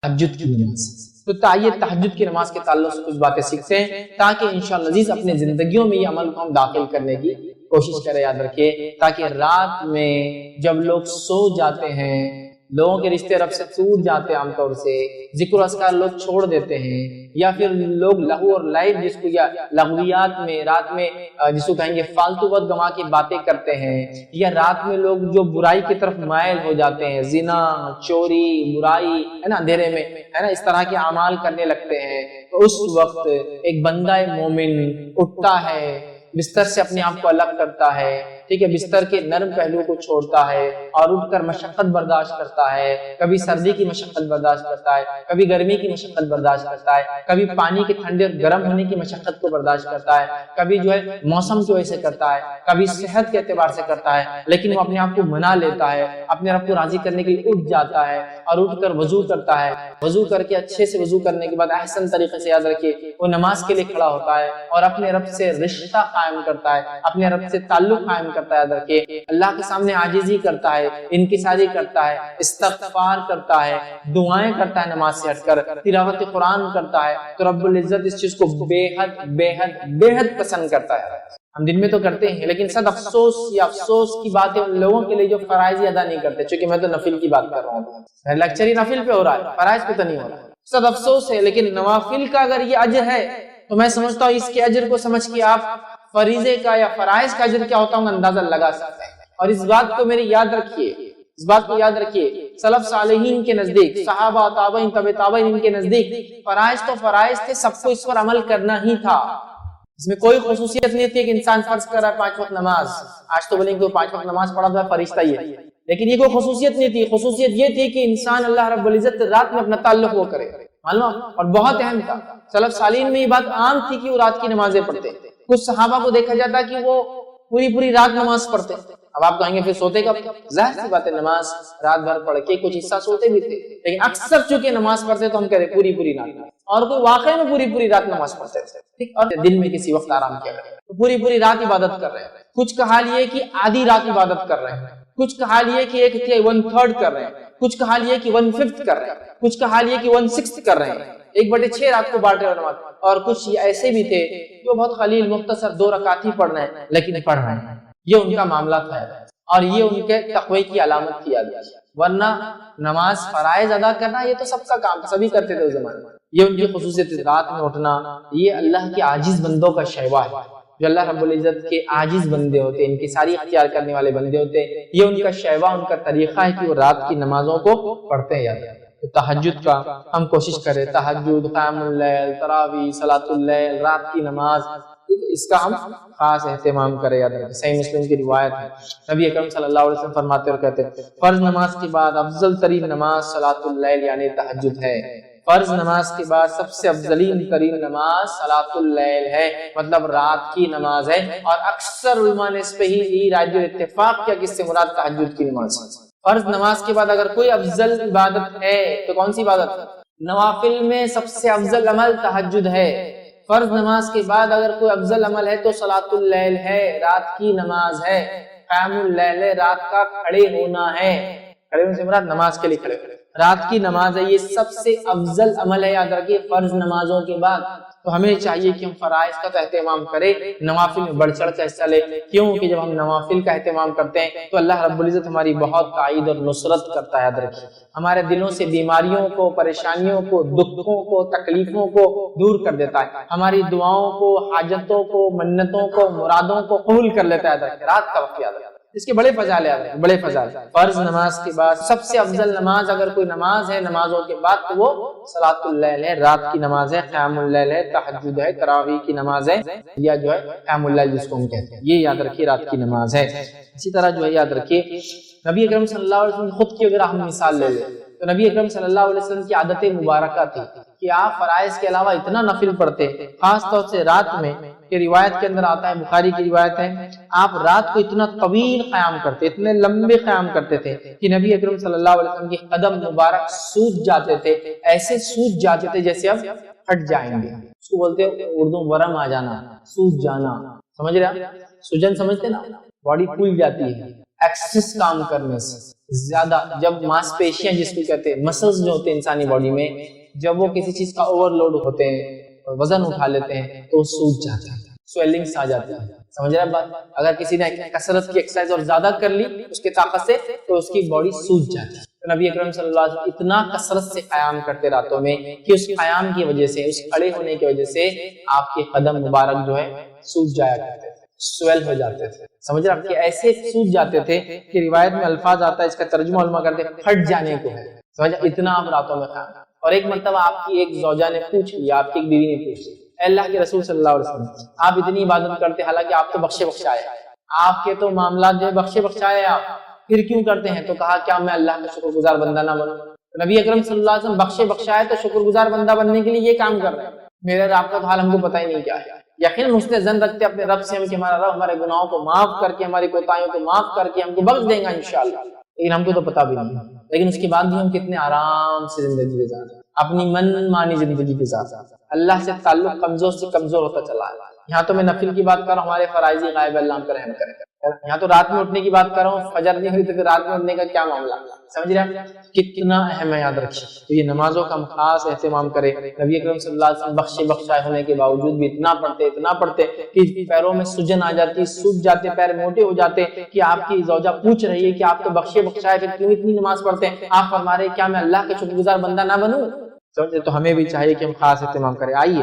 تہجد کی نماز۔ تو آئیے تہجد کی نماز کے تعلق سے کچھ باتیں سیکھتے ہیں تاکہ انشاءاللہ عزیز اپنے زندگیوں میں یہ عمل کو ہم داخل کرنے کی کوشش کریں، یاد رکھیے، تاکہ رات میں جب لوگ سو جاتے ہیں، لوگوں کے رشتے رب سے ٹوٹ جاتے ہیں، عام طور سے ذکر و اذکار لوگ چھوڑ دیتے ہیں، یا پھر لوگ لہو اور لعب جس کو یا لغویات میں رات میں جس کو کہیں گے فالتو وقت گما کے باتیں کرتے ہیں، یا رات میں لوگ جو برائی کی طرف مائل ہو جاتے ہیں، زنا، چوری، برائی ہے نا، اندھیرے میں ہے نا، اس طرح کے اعمال کرنے لگتے ہیں، تو اس وقت ایک بندہ مومن اٹھتا ہے، بستر سے اپنے آپ کو الگ کرتا ہے، ٹھیک ہے، بستر کے نرم پہلو کو چھوڑتا ہے اور اٹھ کر مشقت برداشت کرتا ہے، کبھی سردی کی مشقت برداشت کرتا ہے، کبھی گرمی کی مشقت برداشت کرتا ہے، کبھی پانی کے ٹھنڈے اور گرم ہونے کی مشقت کو برداشت کرتا ہے، کبھی جو ہے موسم کی وجہ سے کرتا ہے، کبھی صحت کے اعتبار سے کرتا ہے، لیکن وہ اپنے آپ کو منا لیتا ہے، اپنے رب کو راضی کرنے کے لیے اٹھ جاتا ہے اور اٹھ کر وضو کرتا ہے، وضو کر کے اچھے سے وضو کرنے کے بعد احسن طریقے سے، یاد رکھیے، وہ نماز کے لیے کھڑا ہوتا ہے اور اپنے رب سے رشتہ قائم کرتا ہے، اپنے رب سے تعلق قائم کرتا ہے، یاد رکھیے، اللہ کے سامنے عاجزی کرتا ہے، انکساری کرتا ہے، استغفار کرتا ہے، دعائیں کرتا ہے، نماز سے ہٹ کر تلاوت قرآن کرتا ہے، تو رب العزت اس چیز کو بے حد بے حد بے حد پسند کرتا ہے۔ ہم دن میں تو کرتے ہیں، لیکن صد افسوس یا افسوس کی بات ہے ان لوگوں کے لیے جو فرائض ادا نہیں کرتے، چونکہ میں تو نفل کی بات کر رہا ہوں، لیکچر ہی نفل پہ ہو رہا ہے، فرائض پہ تو نہیں ہو رہا، صد افسوس ہے۔ لیکن نوافل کا اگر یہ اجر ہے تو میں سمجھتا ہوں اس کے اجر کو سمجھ کے آپ فریضے کا یا فرائض کا اجر کیا ہوتا ہوں اندازہ لگا سکتے ہیں۔ اور اس بات کو میری یاد رکھیے، اس بات کو یاد رکھیے، سلف صالحین کے نزدیک، صحابہ تابعین تبع تابعین ان کے نزدیک فرائض تو فرائض تھے، سب کو اس پر عمل کرنا ہی تھا، اس میں کوئی خصوصیت نہیں تھی کہ انسان فرض کر رہا ہے 5 وقت نماز، آج تو بولیں گے 5 وقت نماز پڑھا تو فرشتہ ہی ہے، لیکن یہ کوئی خصوصیت نہیں تھی، خصوصیت یہ تھی کہ انسان اللہ رب العزت رات میں اپنا تعلق وہ کرے، معلوم، اور بہت اہم تھا۔ سلف صالحین میں یہ بات عام تھی کہ وہ رات کی نمازیں پڑھتے، کچھ صحابہ کو دیکھا جاتا کہ وہ پوری رات نماز پڑھتے۔ اب آپ کہیں گے پھر سوتے کب؟ ظاہر سی بات ہے، نماز رات بھر پڑھ کے کچھ حصہ سوتے بھی تھے، لیکن اکثر چونکہ نماز پڑھتے تو ہم کہہ رہے پوری رات، اور کوئی واقعی میں پوری رات نماز پڑھتے تھے، اور دن میں کسی وقت آرام کیا کرتے تو پوری رات عبادت کر رہے ہیں۔ کچھ کا حال یہ کہ آدھی رات عبادت کر رہے ہیں، کچھ کا حال یہ کہ 1/3 کر رہے ہیں، کچھ کا حال یہ کہ 1/5 کر رہے ہیں، کچھ کا حال یہ کہ 1/6 کر رہے ہیں، 1/6 رات کو بانٹ رہے ہیں نماز، اور کچھ ایسے بھی تھے جو بہت قلیل مختصر 2 رکعت ہی پڑھ رہے ہیں، لیکن پڑھ رہے ہیں۔ یہ ان کا معاملہ تھا اور یہ ان کے تقوی کی علامت کیا گیا، ورنہ نماز فرائض ادا کرنا یہ تو سب کا کام تھا، سبھی کرتے تھے اس زمانے میں، یہ ان کی خصوصیت، رات میں اٹھنا یہ اللہ کے عاجز بندوں کا شیوا ہے، جو اللہ رب العزت کے عاجز بندے ہوتے ہیں، انکساری اختیار کرنے والے بندے ہوتے ہیں، یہ ان کا شیوا، ان کا طریقہ ہے کہ وہ رات کی نمازوں کو پڑھتے ہیں۔ یاد تو تہجد کا ہم کوشش کریں، تہجد، قیام اللیل، تراویح، صلاۃ اللیل، رات کی نماز، اس کا ہم خاص اہتمام کریں۔ یاد رکھیں، صحیح مسلم کی روایت ہے، نبی اکرم صلی اللہ علیہ وسلم فرماتے اور کہتے ہیں، فرض نماز کے بعد افضل ترین نماز صلاۃ اللیل یعنی تہجد ہے، فرض نماز کے بعد سب سے افضلین ترین نماز صلاۃ اللیل ہے، مطلب رات کی نماز ہے، اور اکثر علماء نے اس پہ ہی راج اتفاق کیا کہ اس سے مراد تہجد کی نماز ہے۔ فرض نماز کے بعد اگر کوئی افضل عبادت ہے تو کون سی عبادت؟ نوافل میں سب سے افضل عمل تہجد ہے، فرض نماز کے بعد اگر کوئی افضل عمل ہے تو صلاۃ اللیل ہے، رات کی نماز ہے، قیام اللیل ہے، رات کا کھڑے ہونا ہے، کھڑے ہونے سے مراد نماز کے لیے کھڑے، رات کی نماز ہے، یہ سب سے افضل عمل ہے، یاد رکھیے، فرض نمازوں کے بعد۔ تو ہمیں چاہیے کہ ہم فرائض کا تو اہتمام کریں، نوافل میں بڑھ چڑھ کر حصہ لیں، کیونکہ جب ہم نوافل کا اہتمام کرتے ہیں تو اللہ رب العزت ہماری بہت تائید اور نصرت کرتا ہے۔ یاد رکھیے، ہمارے دلوں سے بیماریوں کو، پریشانیوں کو، دکھوں کو، تکلیفوں کو دور کر دیتا ہے، ہماری دعاؤں کو، حاجتوں کو، منتوں کو، مرادوں کو قبول کر لیتا ہے۔ رات کا وقت یاد رکھیں، اس کے بڑے فضائل ہیں، بڑے فضائل۔ فرض نماز کے بعد سب سے افضل نماز اگر کوئی نماز ہے نمازوں کے بعد تو وہ صلاۃ اللیل ہے، رات کی نماز ہے، قیام اللیل ہے، تہجد ہے، تراویح کی نماز ہے، یا جو ہے قیام اللیل جس کو ہم کہتے ہیں، یہ یاد رکھیے رات کی نماز ہے۔ اسی طرح جو ہے یاد رکھیے، نبی اکرم صلی اللہ علیہ وسلم خود کی اگر ہم مثال لے لیں تو نبی اکرم صلی اللہ علیہ وسلم کی عادت مبارکہ تھی کہ آپ فرائض کے علاوہ اتنا نفل پڑھتے، خاص طور سے رات میں، کہ روایت کے اندر آتا ہے، بخاری کی روایت ہے، آپ رات کو اتنا طویل قیام کرتے، اتنے لمبے قیام کرتے تھے کہ نبی اکرم صلی اللہ علیہ وسلم کے قدم مبارک سوج جاتے تھے، ایسے سوج جاتے تھے جیسے اب ہٹ جائیں گے، اس کو بولتے ہیں اردو ورم آ جانا، سوج جانا، سمجھ رہے ہیں؟ سوجن سمجھتے نا، باڈی پھول جاتی ہے، ایکسس کام کرنے سے زیادہ، جب ماس پیشیاں جس کو کہتے ہیں مسلز جو ہوتے ہیں انسانی باڈی میں، جب وہ کسی چیز کا اوور لوڈ ہوتے ہیں، وزن اٹھا لیتے ہیں تو سوج جاتا ہے، سویلنگس آ جاتی ہے. سمجھ رہے ہیں بات؟ اگر کسی نے کثرت کی ایکسرسائز اور زیادہ کر لی اس کی طاقت سے تو اس کی باڈی سوج جاتی ہے. نبی اکرم صلی اللہ علیہ وسلم اتنا کثرت سے قیام کرتے راتوں میں کہ اس قیام کی وجہ سے، اس کھڑے ہونے کی وجہ سے آپ کے قدم مبارک جو ہے سوج جایا کرتے تھے، سویل ہو جاتے تھے. سمجھ رہے آپ کہ ایسے سوج جاتے تھے کہ روایت میں الفاظ آتا ہے، اس کا ترجمہ علماء کرتے ہیں پھٹ جانے کو ہے. سمجھ اتنا آپ راتوں میں قیام. اور ایک مرتبہ آپ کی ایک زوجہ نے پوچھ لیا، آپ کی ایک بیوی نے پوچھ لیا، اے اللہ کے رسول صلی اللہ علیہ وسلم آپ اتنی عبادت کرتے حالانکہ آپ تو بخشے بخشائے، آپ کے تو معاملات جو بخشے بخشائے آپ، پھر کیوں کرتے ہیں؟ تو کہا کیا میں اللہ کا شکر گزار بندہ نہ بنوں؟ نبی اکرم صلی اللہ علیہ وسلم بخشے بخشائے تو شکر گزار بندہ بننے کے لیے یہ کام کر رہے ہیں. میرے رب کا تو حال ہم کو پتہ ہی نہیں کیا ہے. یقیناً اس نے ظن رکھتے اپنے رب سے ہم کہ ہمارا رب ہمارے گناہوں کو معاف کر کے، ہماری کوتاہیوں کو معاف کر کے ہم کو بخش دے گا انشاءاللہ، لیکن ہم کو تو پتہ بھی نہیں. لیکن اس کے بعد بھی ہم کتنے آرام سے زندگی گزار رہے ہیں، اپنی من مانی زندگی گزار رہے ہیں. اللہ سے تعلق کمزور سے کمزور ہوتا چلا ہے. یہاں تو میں نفل کی بات کر رہا ہوں، ہمارے فرائض غائب اللہ ہم پر رحم کرے. یہاں تو رات میں اٹھنے کی بات کر رہا ہوں، فجر نہیں ہوئی تو پھر رات میں اٹھنے کا کیا معاملہ؟ سمجھ رہے ہیں کتنا اہم ہے، یاد رکھیے. تو یہ نمازوں کا ہم خاص اہتمام کریں. نبی اکرم صلی اللہ علیہ وسلم بخشے بخشائے ہونے کے باوجود بھی اتنا پڑھتے کہ پیروں میں سجن آ جاتی، سوج جاتے، پیر موٹے ہو جاتے کہ آپ کی زوجہ پوچھ رہی ہے کہ آپ تو بخشے بخشائے پھر کیوں اتنی نماز پڑھتے ہیں؟ آپ فرما رہے کیا میں اللہ کے شکر گزار بندہ نہ بنوں؟ تو ہمیں بھی چاہیے کہ ہم خاص اہتمام کریں. آئیے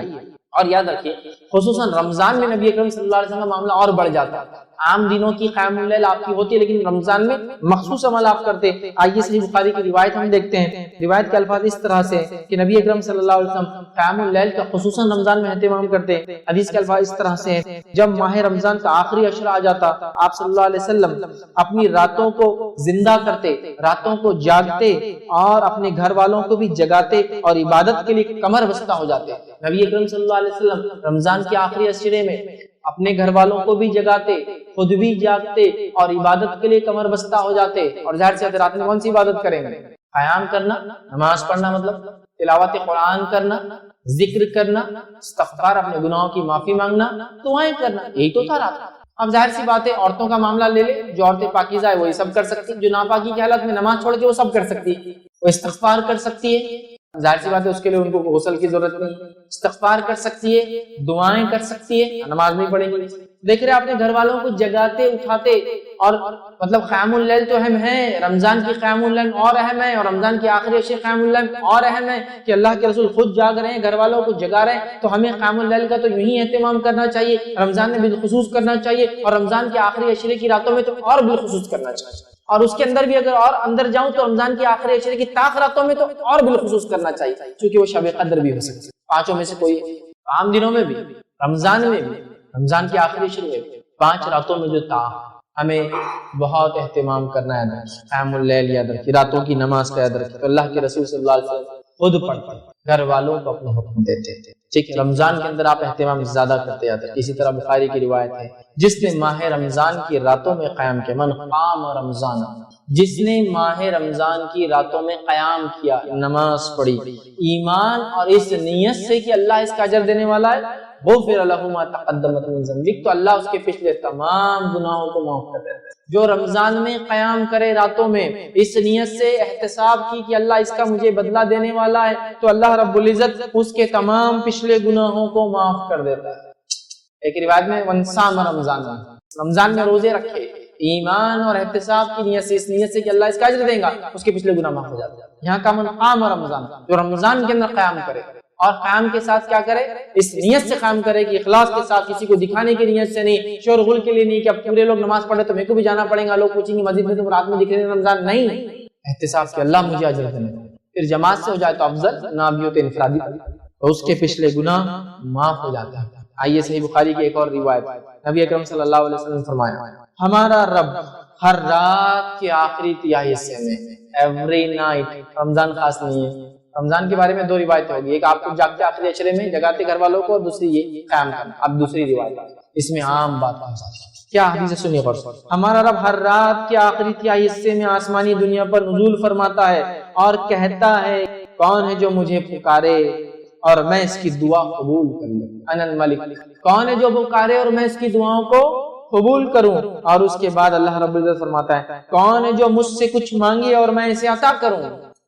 اور یاد رکھیے خصوصاً رمضان میں نبی اکرم صلی اللہ علیہ وسلم معاملہ اور بڑھ جاتا ہے. عام دنوں کی قیام اللیل آپ کی ہوتی ہے لیکن رمضان میں مخصوص عمل آپ کرتے. آئیے صحیح بخاری کی روایت ہم دیکھتے ہیں. روایت کے الفاظ اس طرح سے کہ نبی اکرم صلی اللہ علیہ وسلم قیام اللیل کا خصوصاً رمضان میں اہتمام کرتے. حدیث کے الفاظ اس طرح سے جب ماہ رمضان کا آخری عشرہ آ جاتا آپ صلی اللہ علیہ وسلم اپنی راتوں کو زندہ کرتے، راتوں کو جاگتے اور اپنے گھر والوں کو بھی جگاتے اور عبادت کے لیے کمر بستہ ہو جاتے. نبی اکرم صلی اللہ علیہ وسلم رمضان کے آخری عشرے میں اپنے گھر والوں کو بھی جگاتے، خود بھی جاگتے اور عبادت کے لیے کمر بستہ ہو جاتے. اور ظاہر سے رات میں کون سی عبادت کریں گے؟ قیام کرنا، نماز پڑھنا، مطلب تلاوت قرآن کرنا، ذکر کرنا، استغفار، اپنے گناہوں کی معافی مانگنا، دعائیں کرنا، یہی تو تھا رات. اب ظاہر سی بات ہے عورتوں کا معاملہ لے لے، جو عورتیں پاکیزہ ہے وہی سب کر سکتی، جو ناپاکی کی حالت میں نماز چھوڑ کے وہ سب کر سکتی، وہ استغفار کر سکتی ہے. ظاہر سی بات ہے اس کے لیے ان کو غسل کی ضرورت نہیں، استغفار کر سکتی ہے، دعائیں کر سکتی ہے، نماز نہیں پڑھیں گی. دیکھ رہے اپنے گھر والوں کو جگاتے اٹھاتے. اور مطلب قیام اللیل تو اہم ہے، رمضان کی قیام اللیل اور اہم ہے، اور رمضان کی آخری عشرے قیام اللیل اور اہم ہے کہ اللہ کے رسول خود جاگ رہے ہیں، گھر والوں کو جگا رہے ہیں. تو ہمیں قیام اللیل کا تو یوں ہی اہتمام کرنا چاہیے، رمضان میں بالخصوص کرنا چاہیے، اور رمضان کے آخری عشرے کی راتوں میں تو اور بالخصوص کرنا چاہیے. اور اس کے اندر بھی اگر اور اندر جاؤں تو رمضان کی آخری عشرے کی طاق راتوں میں تو اور بالخصوص کرنا چاہیے، کیونکہ وہ شب قدر بھی ہو سکتی ہے. پانچوں میں سے کوئی، عام دنوں میں بھی، رمضان میں بھی، رمضان کی آخری عشرے میں بھی، 5 راتوں میں جو طاق، ہمیں بہت اہتمام کرنا ہے. قیام اللیل یاد رکھیے، راتوں کی نماز کا یاد رکھیے. تو اللہ کے رسول صلی اللہ علیہ وسلم خود پڑھ گھر والوں کو اپنا حکم دیتے تھے. ٹھیک ہے، رمضان کے اندر آپ اہتمام زیادہ کرتے جاتے ہیں. اسی طرح بخاری کی روایت ہے جس نے ماہ رمضان کی راتوں میں قیام کیا، من قام رمضان، جس نے ماہ رمضان کی راتوں میں قیام کیا، نماز پڑھی، ایمان اور اس نیت سے کہ اللہ اس کا اجر دینے والا ہے، غفر له ما تقدم من ذنبه، تو اللہ اس کے پچھلے تمام گناہوں کو معاف کر دیتا ہے. جو رمضان میں قیام کرے راتوں میں اس نیت سے احتساب کی کہ اللہ اس کا مجھے بدلہ دینے والا ہے، تو اللہ رب العزت اس کے تمام پچھلے گناہوں کو معاف کر دیتا ہے. ایک روایت میں ونصام رمضان میں روزے رکھے، ایمان اور احتساب کی نیت سے، اس نیت سے کہ اللہ اس کا اجر دے گا، اس کے پچھلے گناہ معاف ہو جاتے ہیں. یہاں کا من قام رمضان، جو رمضان کے اندر قیام کرے، اور قیام کے ساتھ کیا کرے؟ اس نیت سے قیام کرے کہ اخلاص کے ساتھ، کسی کو دکھانے کی نیت سے نہیں، شور غل کے لیے نہیں کہ اب پورے لوگ نماز پڑھے تو میرے کو بھی جانا پڑے گا، لوگ پوچھیں گے مسجد میں تم رات میں دکھ رہے ہیں رمضان. نہیں، احتساب کہ اللہ مجھے اجر دینے. پھر جماعت سے ہو جائے تو افضل، نہ بھی ہو تو انفرادی، تو اس کے پچھلے گناہ معاف ہو جاتے ہیں. آئیے صحیح بخاری کی ایک اور روایت، نبی اکرم صلی اللہ علیہ وسلم فرمایا ہمارا رب ہر رات کے آخری تہائی حصے میں، ایوری نائٹ، رمضان خاص نہیں ہے، رمضان کے بارے میں 2 روایتیں ہوگی، ایک آپ کو جاگتے آخری عشرے میں جگاتے گھر والوں کو، اور دوسری یہ قیام کرنا. اب دوسری روایت اس میں عام بات کیا حدیث سنیے غور سے. ہمارا رب ہر رات کے آخری تہائی حصے میں آسمانی دنیا پر نزول فرماتا ہے اور کہتا ہے کون ہے جو مجھے پکارے اور میں اس کی دعا قبول کر لوں. انا الملک، کون ہے جو پکارے اور میں اس کی دعاؤں کو قبول کروں. اور اس کے بعد اللہ رب العزت فرماتا ہے کون ہے جو مجھ سے کچھ مانگے اور میں اسے عطا کروں؟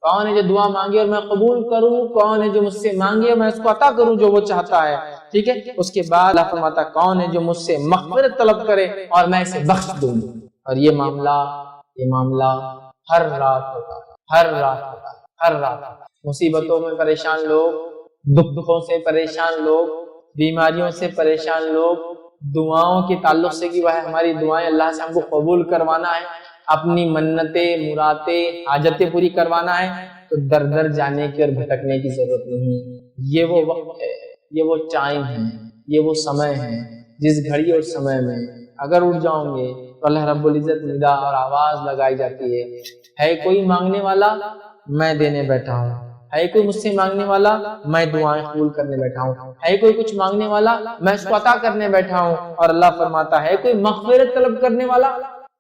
کون ہے جو دعا مانگے اور میں قبول کروں؟ کون ہے جو مجھ سے مانگے اور میں اس کو عطا کروں جو وہ چاہتا ہے؟ ٹھیک ہے. اس کے بعد اللہ فرماتا ہے کون ہے جو مجھ سے مغفرت طلب کرے اور میں اسے بخش دوں. اور یہ معاملہ ہر رات ہوتا ہے، ہر رات مصیبتوں میں پریشان لوگ، دکھوں سے پریشان لوگ، بیماریوں سے پریشان لوگ، دعاؤں کے تعلق سے کہ وہ ہماری دعائیں اللہ سے ہم کو قبول کروانا ہے، اپنی منتیں مرادیں حاجتیں پوری کروانا ہے، تو در در جانے کی اور بھٹکنے کی ضرورت نہیں. یہ وہ وقت ہے، یہ وہ ٹائم ہے، یہ وہ سمے ہے جس گھڑی اور سمے میں اگر اٹھ جاؤں گے تو اللہ رب العزت ندا اور آواز لگائی جاتی ہے کوئی مانگنے والا میں دینے بیٹھا ہوں، ہے کوئی مجھ سے مانگنے والا میں دعائیں قبول کرنے بیٹھا ہوں، ہے کوئی کچھ مانگنے والا میں اس کو عطا کرنے بیٹھا ہوں. اور اللہ فرماتا ہے کوئی مغفرت طلب کرنے والا،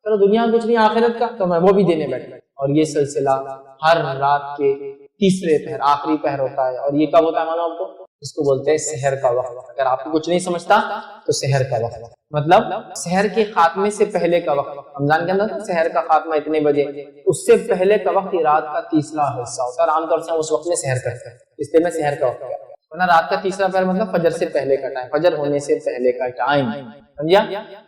چلو دنیا کچھ نہیں آخرت کا، تو میں وہ بھی دینے بیٹھا. اور یہ سلسلہ ہر رات کے تیسرے پہر آخری پہر ہوتا ہے. اور یہ کب ہوتا ہے معلوم آپ کو؟ اس کو بولتے ہیں سحر کا وقت. اگر آپ کو کچھ نہیں سمجھتا تو سحر کا وقت مطلب سحر کے خاتمے سے پہلے کا وقت. رمضان کے اندر سحر کا خاتمہ اتنے بجے، اس سے پہلے کا وقت یہ رات کا تیسرا حصہ ہوتا ہے. عام طور سے ہم اس وقت میں سحر کرتے ہیں، اس لیے میں سحر کا وقت کہتا ہوں. ورنہ رات کا تیسرا پہر مطلب فجر سے پہلے کا ٹائم، فجر ہونے سے پہلے کا ٹائم. سمجھا؟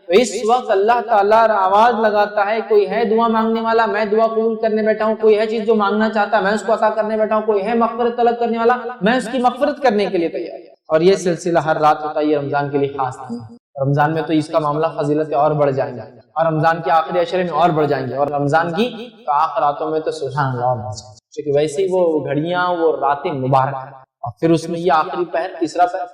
تو اس وقت اللہ تعالیٰ آواز لگاتا ہے کوئی ہے دعا مانگنے والا میں دعا قبول کرنے بیٹھا ہوں، کوئی ہے چیز جو مانگنا چاہتا ہے میں اس کو عطا کرنے بیٹھا ہوں، کوئی ہے مغفرت طلب کرنے والا میں اس کی مغفرت کرنے کے لیے تیار. اور یہ سلسلہ ہر رات ہوتا ہے، یہ رمضان کے لیے خاص نہیں ہے. رمضان میں تو اس کا معاملہ فضیلت اور بڑھ جائیں گے، اور رمضان کے آخری عشرے میں اور بڑھ جائیں گے، اور رمضان کی تو آخر راتوں میں تو سبحان اللہ بڑھ جائیں گے، کیونکہ ویسے ہی وہ گھڑیاں وہ راتیں مبارک ہیں. اور پھر اس میں یہ آخری پہر تیسرا پہر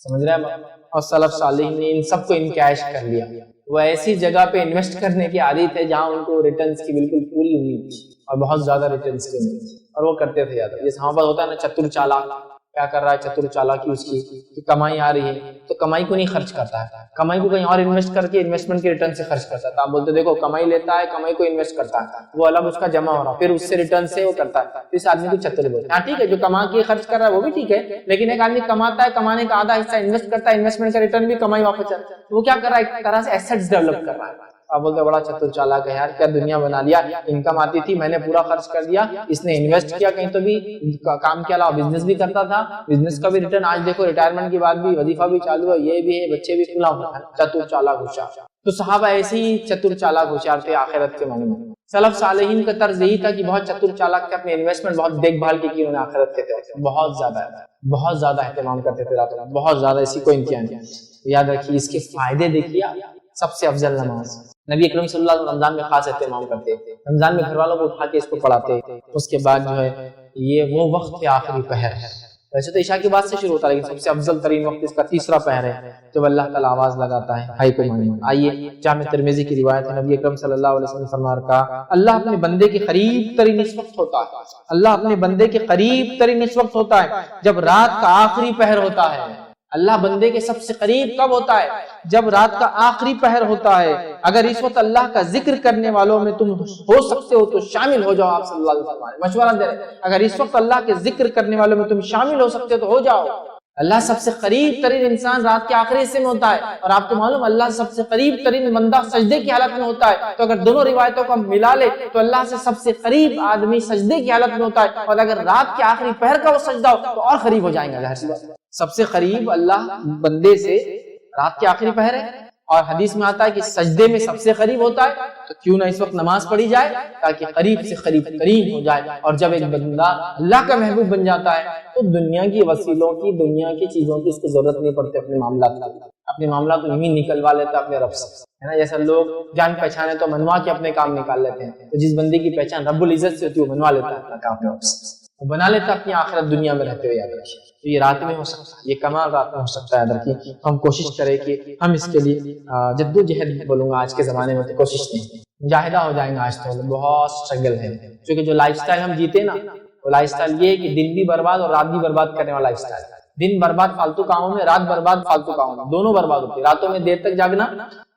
سمجھ رہے ہیں. اور سلف صالحین نے ان سب کو انکیش کر لیا. وہ ایسی جگہ پہ انویسٹ کرنے کی عادت ہے جہاں ان کو ریٹرنز کی بالکل پوری امید تھی اور بہت زیادہ ریٹرنز کی امید تھی، اور وہ کرتے تھے زیادہ. جیسے ہمارے پاس ہوتا ہے نا چتر چالاک، کیا کر رہا ہے چتر چالاکی اس کی کمائی آ رہی ہے تو کمائی کو نہیں خرچ کرتا ہے، کمائی کو کہیں اور انویسٹ کر کے انویسٹمنٹ کے ریٹرن سے خرچ کرتا ہے. تو آپ بولتے دیکھو کمائی لیتا ہے، کمائی کو انویسٹ کرتا ہے، وہ الگ اس کا جمع ہو رہا پھر اس سے ریٹرن سے وہ کرتا ہے. اس آدمی کو چتر بولتے ہیں. ہاں ٹھیک ہے، جو کما کے خرچ کر رہا ہے وہ بھی ٹھیک ہے، لیکن ایک آدمی کماتا ہے، کمانے کا آدھا حصہ انویسٹ کرتا ہے، انویسٹمنٹ کا ریٹرن بھی کمائی واپس چلتا ہے، وہ کیا کر رہا ہے ایک طرح سے ایسٹس ڈیولپ کر رہا ہے. آپ بولتے بڑا چتر چالاک ہے یار، کیا دنیا بنا لیا، انکم آتی تھی میں نے پورا خرچ کر دیا، اس نے انویسٹ کیا کہیں تو بھی کام کے علاوہ بزنس بھی کرتا تھا، بزنس کا بھی ریٹرن آج دیکھو ریٹائرمنٹ کے بعد بھی وظیفہ بھی چالو ہے، یہ بھی ہے، بچے بھی کھلا ہوا ہے. چتر چالاک ہوشیار. تو صحابہ ایسے ہی چتر چالاک ہوشیار تھے آخرت کے معنی میں. سلف صالحین کا طرز یہی تھا کہ بہت چتر چالاک تھے، اپنے انویسٹمنٹ بہت دیکھ بھال کی انہوں نے آخرت کے تحت بہت زیادہ اہتمام کرتے تھے راتوں میں، بہت زیادہ، اسی کو امتحان دیا. یاد رکھیے اس کے فائدے دیکھیے. سب سے افضل نماز نبی اکرم صلی اللہ علیہ وسلم رمضان میں خاص اہتمام کرتے، رمضان میں گھر والوں کو اٹھا کے اس کو پڑھاتے. اس کے بعد جو ہے یہ وہ وقت ہے آخری پہر ہے. ویسے تو عشاء کے بعد سے شروع ہوتا ہے لیکن سب سے افضل ترین وقت اس کا تیسرا پہر ہے جب اللہ تعالیٰ آواز لگاتا ہے ہائی کو مانگو. آئیے جامع ترمذی کی روایت ہے، نبی اکرم صلی اللہ علیہ وسلم فرمایا کہا اللہ اپنے بندے کے قریب ترین اس وقت ہوتا ہے، اللہ اپنے بندے کے قریب ترین اس وقت ہوتا ہے جب رات کا آخری پہر ہوتا ہے. اللہ بندے کے سب سے قریب کب ہوتا ہے؟ جب رات کا آخری پہر ہوتا ہے. اگر اس وقت اللہ کا ذکر کرنے والوں میں تم ہو سکتے ہو تو شامل ہو جاؤ. آپ صلی اللہ علیہ وسلم مشورہ دے رہے اگر اس وقت اللہ کے ذکر کرنے والوں میں تم شامل ہو سکتے ہو تو ہو جاؤ. اللہ سب سے قریب ترین انسان رات کے آخری حصے میں ہوتا ہے، اور آپ کو معلوم اللہ سب سے قریب ترین بندہ سجدے کی حالت میں ہوتا ہے. تو اگر دونوں روایتوں کو ہم ملا لے تو اللہ سے سب سے قریب آدمی سجدے کی حالت میں ہوتا ہے، اور اگر رات کے آخری پہر کا وہ سجدہ ہو تو اور قریب ہو جائیں گے. سب سے قریب اللہ بندے سے رات کے آخری پہر ہے، اور حدیث میں آتا ہے کہ سجدے میں سب سے قریب ہوتا ہے. تو کیوں نہ اس وقت نماز پڑھی جائے تاکہ قریب سے قریب ہو جائے. اور جب ایک بندہ اللہ کا محبوب بن جاتا ہے تو دنیا کی وسیلوں کی، دنیا کی چیزوں کی اس کو ضرورت نہیں پڑتی. اپنے معاملات کو نہیں نکلوا لیتا اپنے رب سے، ہے نا. جیسا لوگ جان پہچانے تو منوا کے اپنے کام نکال لیتے ہیں، تو جس بندے کی پہچان رب العزت سے ہوتی ہے وہ منوا لیتا ہے اپنا کام رب سے، وہ بنا لیتا اپنی آخرت دنیا میں رہتے ہوئے. یاد رکھیے تو یہ رات میں ہو سکتا ہے، یہ کمال رات میں ہو سکتا ہے. درکی ہم کوشش کریں کہ ہم اس کے لیے جدوجہد بولوں گا آج کے زمانے میں تو کوشش نہیں، مجاہدہ ہو جائیں گا. آج تو بہت اسٹرگل ہے، کیونکہ جو لائف سٹائل ہم جیتے نا وہ لائف سٹائل یہ ہے کہ دن بھی برباد اور رات بھی برباد کرنے والا لائف سٹائل. دن برباد فالتو کاموں میں، رات برباد فالتو کاموں میں، دونوں برباد ہوتی ہے. راتوں میں دیر تک جاگنا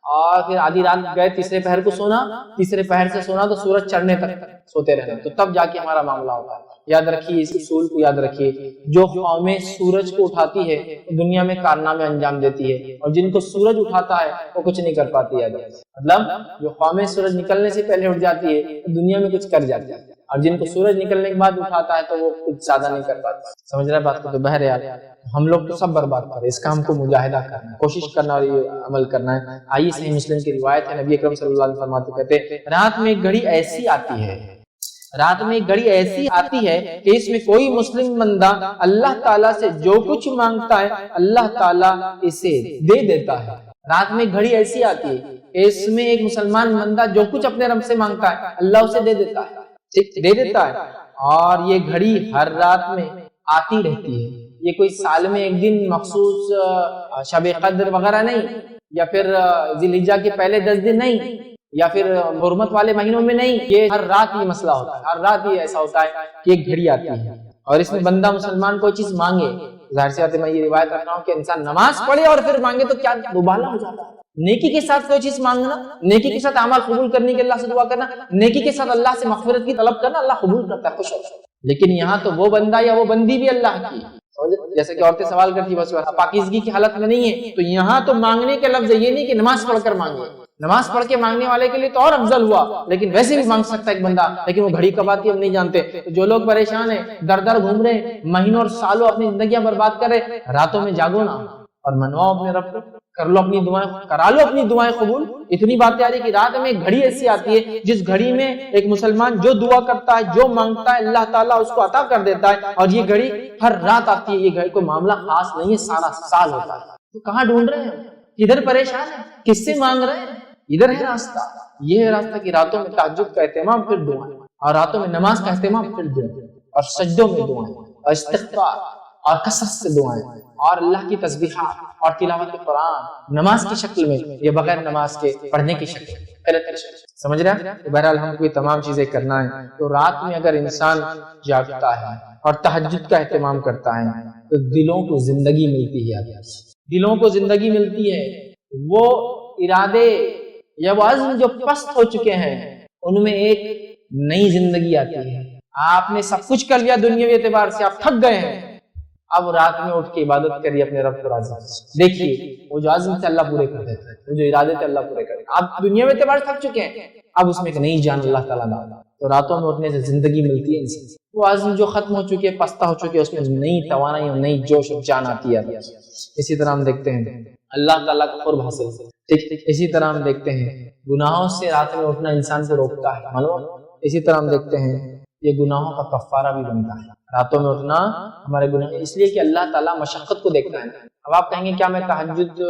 اور پھر آدھی رات گئے تیسرے پہر کو سونا، تیسرے پہر سے سونا تو سورج چڑھنے تک سوتے رہنا، تو تب جا کے ہمارا معاملہ ہوتا ہے۔ یاد رکھیے اس اصول کو، یاد رکھیے جو قومیں سورج کو اٹھاتی ہے دنیا میں کارنامے انجام دیتی ہے، اور جن کو سورج اٹھاتا ہے وہ کچھ نہیں کر پاتی ہے۔ مطلب جو قومیں سورج نکلنے سے پہلے اٹھ جاتی ہے دنیا میں کچھ کر جاتی ہے، اور جن کو سورج نکلنے کے بعد اٹھاتا ہے تو وہ کچھ زیادہ نہیں کر پاتا۔ سمجھ رہے بات کو؟ تو بہرحال ہم لوگ تو سب برباد کر رہے ہیں، اس کا ہم کو مجاہدہ کرنا ہے، کوشش کرنا اور یہ عمل کرنا ہے۔ آئیے صحیح مسلم کی روایت ہے، نبی اکرم صلی اللہ علیہ وسلم فرماتے کہتے رات میں ایک گھڑی ایسی آتی ہے، رات میں ایک گھڑی ایسی آتی ہے کہ اس میں کوئی مسلم بندہ اللہ تعالیٰ سے جو کچھ مانگتا ہے اللہ تعالیٰ اسے دے دیتا ہے۔ رات میں ایک گھڑی ایسی آتی ہے کہ اس میں ایک مسلمان بندہ جو کچھ اپنے رب سے مانگتا ہے اللہ اسے دے دیتا ہے، ٹھیک دے دیتا ہے۔ اور یہ گھڑی ہر رات میں آتی رہتی ہے، یہ کوئی سال میں ایک دن مخصوص شب قدر وغیرہ نہیں، یا پھر ذی الحجہ کے پہلے 10 دن نہیں، یا پھر حرمت والے مہینوں میں نہیں، یہ ہر رات یہ مسئلہ ہوتا ہے، ہر رات یہ ایسا ہوتا ہے کہ ایک گھڑی آتی ہے اور اس میں بندہ مسلمان کوئی چیز مانگے، ظاہر سی بات ہے میں یہ روایت رکھ رہا ہوں کہ انسان نماز پڑھے اور پھر مانگے تو کیا دوبالا ہو جاتا ہے۔ نیکی کے ساتھ کوئی چیز مانگنا، نیکی کے ساتھ اعمال قبول کرنے کے اللہ سے دعا کرنا، نیکی کے ساتھ اللہ سے مغفرت کی طلب کرنا، اللہ قبول کرتا ہے، خوش ہوتا ہے۔ لیکن یہاں تو وہ بندہ یا وہ بندی بھی اللہ کی، جیسے کہ عورتیں سوال کرتی بس پاکیزگی کی حالت میں نہیں ہے، تو یہاں تو مانگنے کے لفظ یہ نہیں کہ نماز پڑھ کر مانگے، نماز پڑھ کے مانگنے والے کے لیے تو اور افضل ہوا، لیکن ویسے بھی مانگ سکتا ہے ایک بندہ، لیکن وہ گھڑی کب آتی ہے ہم نہیں جانتے۔ تو جو لوگ پریشان ہیں، در در گھوم رہے ہیں، مہینوں اور سالوں اپنی زندگیاں برباد کر رہے، راتوں میں جاگو نا اور منواؤ اپنے رب کو، کر لو اپنی دعائیں، کرا لو اپنی دعائیں قبول۔ اتنی باتیں آ رہی کہ رات میں ایک گھڑی ایسی آتی ہے جس گھڑی میں ایک مسلمان جو دعا کرتا ہے، جو مانگتا ہے اللہ تعالیٰ اس کو عطا کر دیتا ہے، اور یہ گھڑی ہر رات آتی ہے۔ یہ گھڑی کوئی معاملہ خاص نہیں ہے، سارا سال ہوتا ہے۔ تو کہاں ڈھونڈ رہے ہیں؟ کدھر پریشان ہیں؟ کس سے مانگ رہے ہیں؟ ادھر ہے راستہ، یہ ہے راستہ کہ راتوں میں تہجد کا اہتمام پھر دعائیں، اور راتوں میں نماز کا اہتمام پھر دعائیں، اور سجدوں میں دعائیں، اور استغفار اور کثرت سے دعائیں، اور اللہ کی تسبیحات اور تلاوت قرآن نماز کی شکل میں یا بغیر نماز کے پڑھنے کی شکل میں، سمجھ رہے ہیں؟ تو بہرحال ہم کو یہ تمام چیزیں کرنا ہے۔ تو رات میں اگر انسان جاگتا ہے اور تہجد کا اہتمام کرتا ہے تو دلوں کو زندگی ملتی ہے، دلوں کو زندگی ملتی ہے، وہ ارادے یا وہ عزم جو پست ہو چکے ہیں ان میں ایک نئی زندگی آتی ہے۔ آپ نے سب کچھ کر لیا دنیاوی اعتبار سے، آپ تھک گئے ہیں، اب رات میں اٹھ کے عبادت کریے اپنے رب کو راضی، دیکھیے وہ جو عزم تھے اللہ پورے کر دیتا ہے، وہ جو ارادے تھے اللہ پورے کر دیتا ہے۔ آپ دنیا میں اعتبار سے تھک چکے ہیں، اب اس میں ایک نئی جان اللہ تعالیٰ ڈالا، تو راتوں میں اٹھنے سے زندگی ملتی ہے انسان، وہ عزم جو ختم ہو چکے، پستہ ہو چکے، اس میں نئی توانائی اور نئی جوش اور جان آتی ہے۔ اسی طرح ہم دیکھتے ہیں اللہ تعالیٰ کا قرب حاصل، ٹھیک، اسی طرح ہم دیکھتے ہیں گناہوں سے رات میں اٹھنا انسان کو روکتا ہے، معلوم۔ اسی طرح ہم دیکھتے ہیں یہ گناہوں کا کفارہ بھی بنتا ہے، راتوں میں اٹھنا ہمارے گناہ، اس لیے کہ اللہ تعالیٰ مشقت کو دیکھتا ہے۔ اب آپ کہیں گے کیا میں تہجد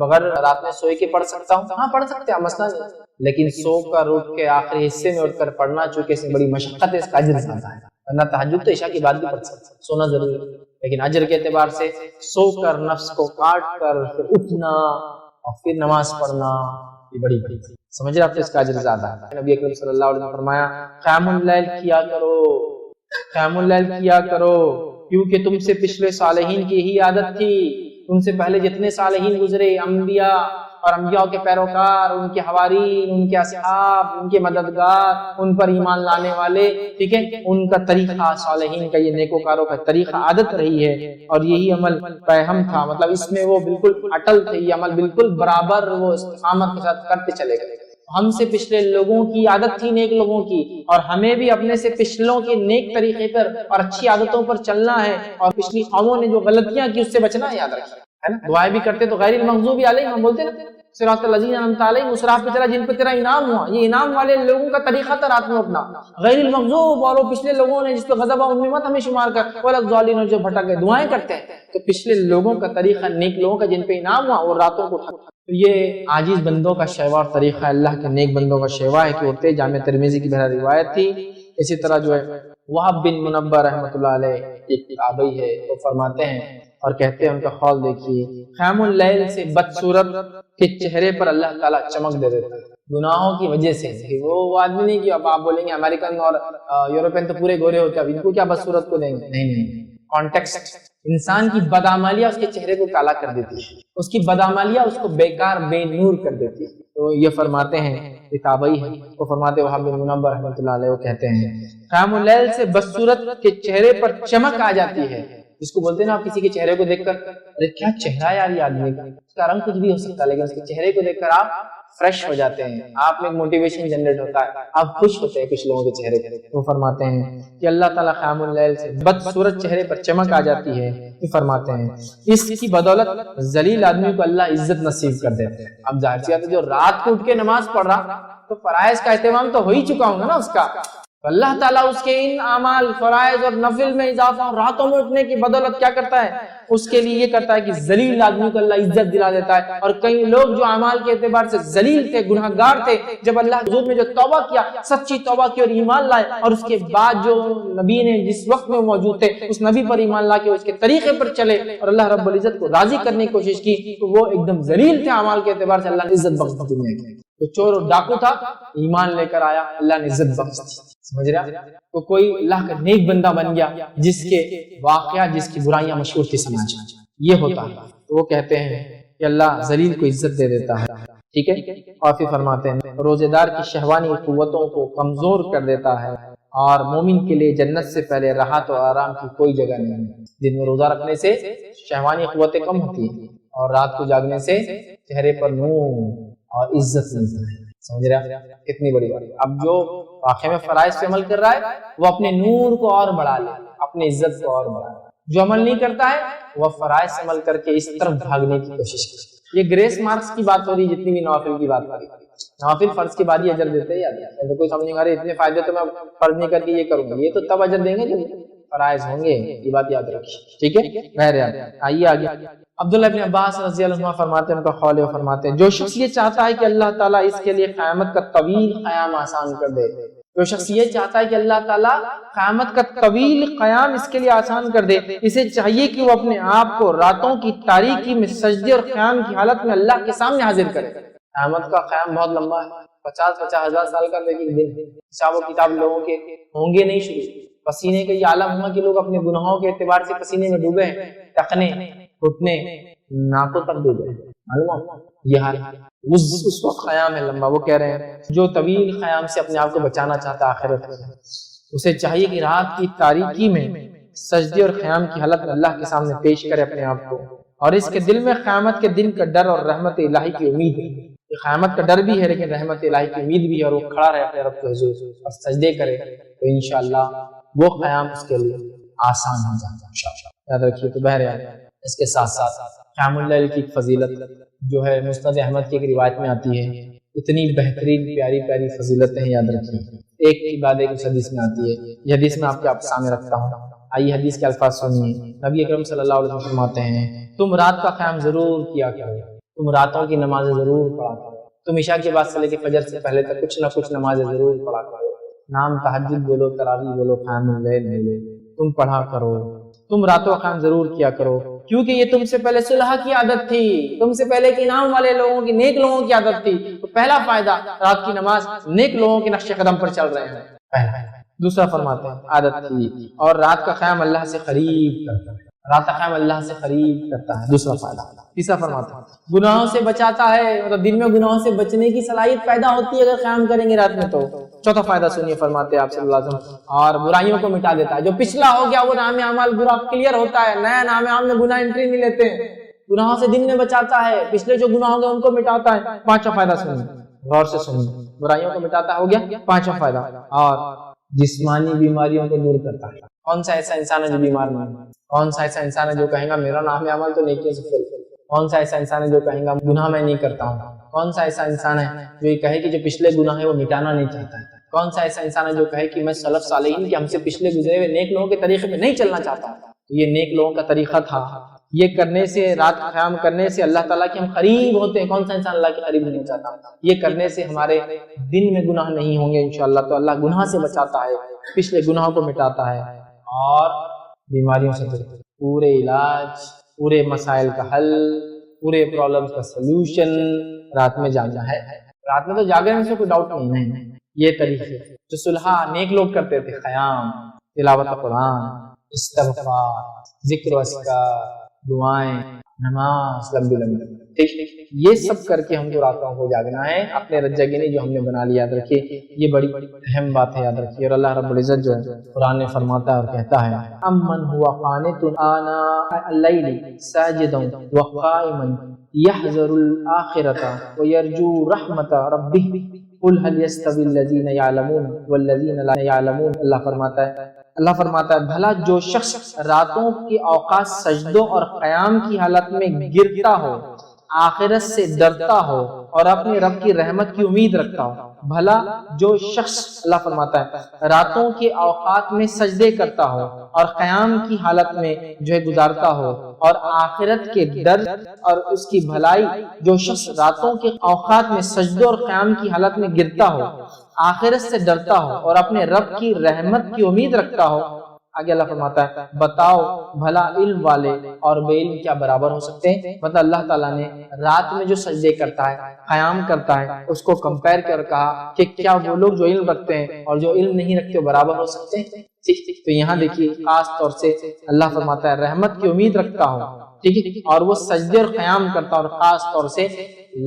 بغیر رات میں سوئے کے پڑھ سکتا ہوں؟ ہاں پڑھ سکتے ہیں، مسئلہ نہیں، لیکن سو کر اٹھ کے آخری حصے میں اٹھ کر پڑھنا چونکہ اس میں بڑی مشقت ہے، اس کا اجر زیادہ ہے، ورنہ تہجد تو عشاء کی بعد بھی پڑھ سکتے ہیں، سونا ضروری ہے، لیکن اجر کے اعتبار سے سو کر نفس کو کاٹ کر پھر اٹھنا اور پھر نماز پڑھنا یہ بڑی بڑی، سمجھ رہے آپ؟ اس کا اجر زیادہ ہے۔ نبی اکرم صلی اللہ علیہ وسلم نے فرمایا قیام اللیل کیا کرو، قیام اللیل کیا کرو، کیونکہ تم سے پچھلے صالحین کی یہی عادت تھی، تم سے پہلے جتنے صالحین گزرے، انبیاء اور انبیاء کے پیروکار، ان کے حوارین، ان کے اصحاب، ان کے مددگار، ان پر ایمان لانے والے، ٹھیک ہے، ان کا طریقہ، صالحین کا یہ نیکوکاروں کا طریقہ عادت رہی ہے، اور یہی عمل پیہم تھا، مطلب اس میں وہ بالکل اٹل تھے، یہ عمل بالکل برابر وہ استقامت کے ساتھ کرتے چلے گئے۔ ہم سے پچھلے لوگوں کی عادت تھی نیک لوگوں کی، اور ہمیں بھی اپنے سے پچھلوں کے نیک طریقے پر اور اچھی عادتوں پر چلنا ہے، اور پچھلی قوموں نے جو غلطیاں کی اس سے بچنا ہے، یاد رکھیں، ہے نا؟ دعائیں بھی کرتے تو غیر المغضوب علیہم ہم بولتے نا، صراط الذین انعمت علیہم، اس راہ پہ چلا جن پہ تیرا انعام ہوا، یہ انعام والے لوگوں کا طریقہ تھا رات میں اٹھنا، غیر المغضوب اور وہ پچھلے لوگوں نے جس پہ غضب ان میں مت ہمیں شمار کر، ولا الضالین جو بھٹک گئے، دعائیں کرتے ہیں، تو پچھلے لوگوں کا طریقہ، نیک لوگوں کا جن پہ انعام ہوا وہ راتوں کو اٹھا، تو یہ عاجز بندوں کا شیوا اور طریقہ اللہ کے نیک بندوں کا شیوا ہے کہ اٹھتے، جامع ترمذی کی بہر روایت تھی۔ اسی طرح جو ہے وہب بن منبہ رحمۃ اللہ علیہ ایک تابعی ہے، وہ فرماتے ہیں اور کہتے ہیں، ان کا قول دیکھیے، قیام اللیل سے بدصورت کے چہرے پر اللہ تعالیٰ چمک دے دیتا ہے گناہوں کی وجہ سے۔ وہ آدمی نہیں کہ اب آپ بولیں گے امریکن اور یورپین تو پورے گورے ہوتے ہیں، اب ان کو کیا بدصورت کو دیں گے، نہیں، کانٹیکسٹ انسان کی بدعمالیاں اس کے چہرے کو کالا کر دیتی ہے، اس کی بدعمالیاں اس کو بیکار بے نور کر دیتی ہے۔ تو یہ فرماتے ہیں، یہ تابعی ہے، وہ فرماتے وہاب بن منبہ رحمۃ اللہ علیہ، وہ کہتے ہیں قیام اللیل سے بدصورت کے چہرے پر چمک آ جاتی ہے، جس کو بولتے ہیں نا آپ کسی کے چہرے کو دیکھ کر ارے کیا چہرہ ہے یار یہ آدمی کا، اس کا رنگ کچھ بھی ہو سکتا ہے لیکن اس کے چہرے کو دیکھ کر آپ فریش ہو جاتے ہیں، آپ میں موٹیویشن جنریٹ ہوتا ہے، آپ خوش ہوتے ہیں کچھ لوگوں کے چہرے پہ۔ وہ فرماتے ہیں کہ اللہ تعالیٰ قیام اللیل سے بدصورت چہرے پر چمک آ جاتی ہے، یہ فرماتے ہیں اس کی بدولت ذلیل آدمی کو اللہ عزت نصیب کر دیتے ہیں۔ اب ظاہر سی بات ہے جو رات کو اٹھ کے نماز پڑھ رہا تو فرائض کا اہتمام تو ہو ہی چکا ہوں گا نا اس کا، تو اللہ تعالیٰ اس کے ان اعمال فرائض اور نفل میں اضافہ اور راتوں میں اٹھنے کی بدولت کیا کرتا ہے، اس کے لیے یہ کرتا ہے کہ ذلیل آدمی کو اللہ عزت دلا دیتا ہے۔ اور کئی لوگ جو اعمال کے اعتبار سے ذلیل تھے، گناہگار تھے، جب اللہ کے حضور میں جو توبہ کیا، سچی توبہ کی اور ایمان لائے، اور اس کے بعد جو نبی نے جس وقت میں موجود تھے اس نبی پر ایمان لا کے اس کے طریقے پر چلے اور اللہ رب العزت کو راضی کرنے کی کوشش کی، تو وہ ایک دم ذلیل تھے اعمال کے اعتبار سے، اللہ نے عزت بخش دی دنیا کی۔ تو چور اور ڈاکو تھا، ایمان لے کر آیا، اللہ نے عزت بخش دی، سمجھ رہا؟ تو کوئی اللہ کا نیک بندہ بن گیا جس کے واقعات، جس کی برائیاں مشہور تھی سماج میں، یہ ہوتا ہے۔ تو وہ کہتے ہیں کہ اللہ ذلیل کو عزت دے دیتا ہے، ٹھیک ہے۔ اور پھر فرماتے ہیں روزے دار کی شہوانی قوتوں کو کمزور کر دیتا ہے، اور مومن کے لیے جنت سے پہلے راحت و آرام کی کوئی جگہ نہیں ہے۔ دن میں روزہ رکھنے سے شہوانی قوتیں کم ہوتی ہیں، اور رات کو جاگنے سے چہرے پر نور اور عزت ملتا ہے، سمجھ رہا؟ کتنی بڑی بات۔ اب جو واقعے میں فرائض پہ عمل کر رہا ہے وہ اپنے نور کو اور بڑھا لے، اپنی عزت کو اور بڑھا لے۔ جو عمل نہیں کرتا ہے وہ فرائض سے عمل کر کے اس طرف بھاگنے کی کوشش کرے۔ یہ گریس مارکس کی بات ہو رہی، جتنی بھی نوافل کی بات ہو رہی، نوافل فرض کے بعد ہی اجر دیتے ہیں، تو کوئی سمجھ نہیں آ رہا اتنے فائدے تو میں فرض نہیں کر کے یہ کروں گا، یہ تو تب اجر دیں گے جب فرائض ہوں گے، یہ بات یاد رکھیے، ٹھیک ہے۔ بہرحال آئیے آگے۔ عبداللہ ابن عباس رضی اللہ عنہ فرماتے ہیں، ان کا قول ہے، فرماتے ہیں جو شخص یہ چاہتا ہے کہ اللہ تعالیٰ اس کے لیے قیامت کا طویل قیام آسان کر دے، جو شخص یہ چاہتا ہے کہ اللہ تعالیٰ قیامت کا طویل قیام اس کے لیے آسان کر دے، اسے چاہیے کہ وہ اپنے آپ کو راتوں کی تاریکی میں سجدے اور قیام کی حالت میں اللہ کے سامنے حاضر کرے۔ قیامت کا قیام بہت لمبا ہے، 50-50 ہزار سال کا ایک دن، حساب و کتاب لوگوں کے ہوں گے نہیں شروع، پسینے کا یہ عالم ہوا کہ لوگ اپنے گناہوں کے اعتبار سے پسینے میں ڈوبے ہیں، ٹکنے گھٹنے ناکوں تک ڈوبے ہیں، معلوم یہ حال اس وقت قیام ہے لمبا۔ وہ کہہ رہے ہیں جو طویل قیام سے اپنے آپ کو بچانا چاہتا ہے آخرت میں، اسے چاہیے کہ رات کی تاریکی میں سجدے اور قیام کی حالت میں اللہ کے سامنے پیش کرے اپنے آپ کو، اور اس کے دل میں قیامت کے دن کا ڈر اور رحمت الہی کی امید ہے۔ قیامت کا ڈر بھی ہے لیکن رحمت الہی کی امید بھی ہے، اور وہ کھڑا رہے اپنے رب کے حضور اور سجدے کرے، تو انشاءاللہ وہ قیام اس کے لیے آسان ہو جاتا ہے، یاد رکھیے۔ تو بہرحال اس کے ساتھ ساتھ قیام اللیل کی فضیلت جو ہے مسند احمد کی ایک روایت میں آتی ہے، اتنی بہترین پیاری پیاری فضیلتیں ہیں، یاد رکھیے، ایک کے بعد ایک اس حدیث میں آتی ہے۔ یہ حدیث میں آپ کے سامنے رکھتا ہوں، آئیے حدیث کے الفاظ سنیے۔ نبی اکرم صلی اللہ علیہ وسلم فرماتے ہیں تم رات کا قیام ضرور کیا کرو، تم راتوں کی نمازیں ضرور پڑھا کرو، تم عشاء کے بعد سے لے کے فجر سے پہلے تک کچھ نہ کچھ نمازیں ضرور پڑھا کرو، نام تہجد بولو، تراویح بولو، قیام اللیل بولو، تم پڑھا کرو، تم راتوں قیام ضرور کیا کرو، کیونکہ یہ تم سے پہلے صلح کی عادت تھی، تم سے پہلے کے انعام والے لوگوں کی، نیک لوگوں کی عادت تھی۔ تو پہلا فائدہ رات کی نماز، نیک لوگوں کے نقش قدم پر چل رہے ہیں، پہلا۔ دوسرا فرماتے ہیں عادت تھی، اور رات کا قیام اللہ سے قریب کرتا ہے، رات کا قیام اللہ سے قریب کرتا ہے، دوسرا فائدہ۔ تیسرا فرماتے ہیں گناہوں سے بچاتا ہے، مطلب دن میں گناہوں سے بچنے کی صلاحیت پیدا ہوتی ہے اگر قیام کریں گے رات میں تو۔ چوتھا فائدہ سنیے، فرماتے ہیں آپ صلی اللہ علیہ وسلم، اور برائیوں کو مٹا دیتا ہے، جو پچھلا ہو گیا وہ نام اعمال برا کلیئر ہوتا ہے، نیا نام اعمال میں گناہ انٹری نہیں لیتے ہیں، گناہوں سے دن میں بچاتا ہے، پچھلے جو گناہ ہو گئے ان کو مٹاتا ہے۔ پانچواں فائدہ سنیے، غور سے سنیے، برائیوں کو مٹاتا ہو گیا پانچواں فائدہ، اور جسمانی بیماریوں کو دور کرتا ہے۔ کون سا ایسا انسان ہے جو بیمار نہیں ہے؟ کون سا ایسا انسان ہے جو کہے گا میرا نام عمل تو نیکیوں سے فل ہے؟ کون سا ایسا انسان ہے جو کہے گا گناہ میں نہیں کرتا ہوں؟ کون سا ایسا انسان ہے جو یہ کہے کہ جو پچھلے گناہ ہے وہ مٹانا نہیں چاہتا ہے؟ کون سا ایسا انسان ہے جو کہے کہ میں سلف صالحین کے ہم سے پچھلے گزرے ہوئے نیک لوگوں کے طریقے پہ نہیں چلنا چاہتا؟ تو یہ نیک لوگوں کا طریقہ تھا، یہ کرنے سے، رات کا قیام کرنے سے اللہ تعالیٰ کے ہم قریب ہوتے ہیں۔ کون سا انسان اللہ کے قریب نہیں چاہتا؟ یہ کرنے سے ہمارے دن میں گناہ نہیں ہوں گے انشاءاللہ، تو اللہ گناہ سے بچاتا ہے، پچھلے گناہوں کو مٹاتا ہے، اور بیماریوں سے پورے علاج، پورے مسائل کا حل، پورے پرابلم کا سلوشن رات میں جاگنا ہے۔ رات میں تو جاگنے میں سے کوئی ڈاؤٹ نہیں ہے۔ یہ طریقے جو صلح نیک لوگ کرتے تھے، قیام، تلاوت قرآن، استغفار، ذکر و اذکار، دعائیں، نماز لمبی لمبی، ٹھیک، یہ سب کر کے ہم کو راتوں کو جاگنا ہے. اپنے رجگنی جو ہم نے بنا لی، یاد رکھیے یہ بڑی اہم بات ہے، یاد رکھیے. اور اللہ رب العزت جو ہے قرآن میں فرماتا ہے اور کہتا ہے امن ہوا قانت آناء اللیل ساجدا وقائما یحذر الآخرۃ ویرجو رحمت ربہ قل هل يستوی الذین یعلمون والذین لا یعلمون. اللہ فرماتا ہے بھلا جو شخص راتوں کے اوقات سجدوں اور قیام کی حالت میں گرتا ہو، آخرت سے ڈرتا ہو اور اپنے رب کی رحمت کی امید رکھتا ہو. بھلا جو شخص، اللہ فرماتا ہے، راتوں کے اوقات میں سجدے کرتا ہو اور قیام کی حالت میں جو ہے گزارتا ہو اور آخرت کے ڈر اور اس کی بھلائی، جو شخص راتوں کے اوقات میں سجدے اور قیام کی حالت میں گرتا ہو، آخرت سے ڈرتا ہو اور اپنے رب کی رحمت کی امید رکھتا ہو. آگے اللہ فرماتا ہے بتاؤ بھلا علم والے اور بے علم کیا برابر ہو سکتے ہیں؟ مطلب اللہ تعالیٰ نے رات میں جو سجدے کرتا ہے، قیام کرتا ہے، اس کو کمپیر کر کہا کہ کیا وہ لوگ جو علم رکھتے ہیں اور جو علم نہیں رکھتے وہ برابر ہو سکتے ہیں؟ تو یہاں دیکھیے خاص طور سے اللہ فرماتا ہے رحمت کی امید رکھتا ہو، ٹھیک ہے، اور وہ سجدے اور قیام کرتا ہے، اور خاص طور سے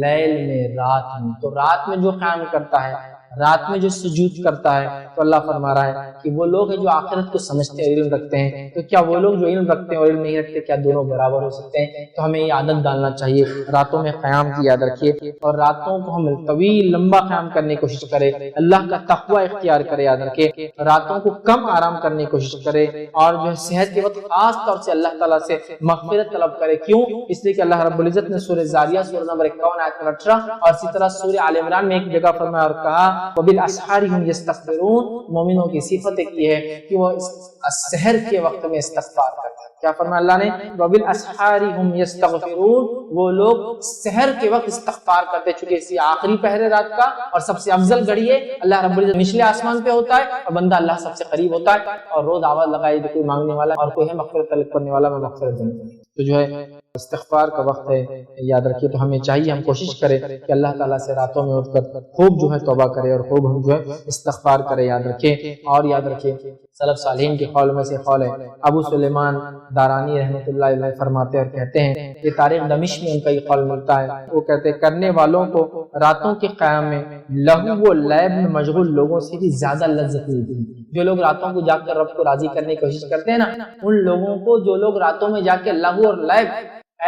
لیل میں، رات میں. تو رات میں جو قیام کرتا ہے، رات میں جو سجود کرتا ہے، تو اللہ فرما رہا ہے کہ وہ لوگ ہیں جو آخرت کو سمجھتے ہیں، علم رکھتے ہیں. تو کیا وہ لوگ جو علم رکھتے ہیں اور علم نہیں رکھتے، کیا دونوں برابر ہو سکتے ہیں؟ تو ہمیں یہ عادت ڈالنا چاہیے راتوں میں قیام کی، یاد رکھیے. اور راتوں کو ہم طویل لمبا قیام کرنے کی کوشش کریں، اللہ کا تقوی اختیار کرے، یاد رکھے. راتوں کو کم آرام کرنے کی کوشش کرے، اور جو ہے صحت کے وقت خاص طور سے اللہ تعالیٰ سے مغفرت طلب کرے. کیوں؟ اس لیے کہ اللہ رب العزت نے سورہ زاریہ سورہ نمبر 51 آیت 18 اور اسی طرح سورہ آل عمران میں ایک جگہ فرمایا اور کہا وبالاسحار هم یستغفرون. مومنوں کی صفت ایک یہ ہے کہ وہ سحر کے وقت میں استغفار کرتے ہیں. کیا فرمایا اللہ نے؟ وبالاسحار هم یستغفرون. وہ لوگ سحر کے وقت استغفار کرتے، چونکہ اسی آخری پہرے رات کا اور سب سے افضل گھڑی ہے. اللہ رب العزت نچلے آسمان پہ ہوتا ہے اور بندہ اللہ سب سے قریب ہوتا ہے، اور روز آواز لگائی تو کوئی مانگنے والا اور کوئی ہے مغفرت طلب کرنے والا، میں مغفرت دوں. تو جو ہے استغفار کا وقت ہے، یاد رکھیے. تو ہمیں چاہیے ہم کوشش کریں کہ اللہ تعالیٰ سے راتوں میں اٹھ کر خوب جو ہے توبہ کرے اور خوب ہم جو ہے استغفار کرے، یاد رکھیں. اور یاد رکھیں سلف صالحین کے قول میں سے قول ہے ابو سلیمان دارانی رحمۃ اللہ علیہ فرماتے اور کہتے ہیں، یہ تاریخ دمشق میں ان کا یہ قول ملتا ہے. وہ کہتے ہیں کرنے والوں کو راتوں کے قیام میں لہو و لعب میں مشغول لوگوں سے بھی زیادہ لذت ملتی ہے. جو لوگ راتوں کو جاگ کر رب کو راضی کرنے کی کوشش کرتے ہیں نا، ان لوگوں کو جو لوگ راتوں میں جاگ کے لہو اور لعب،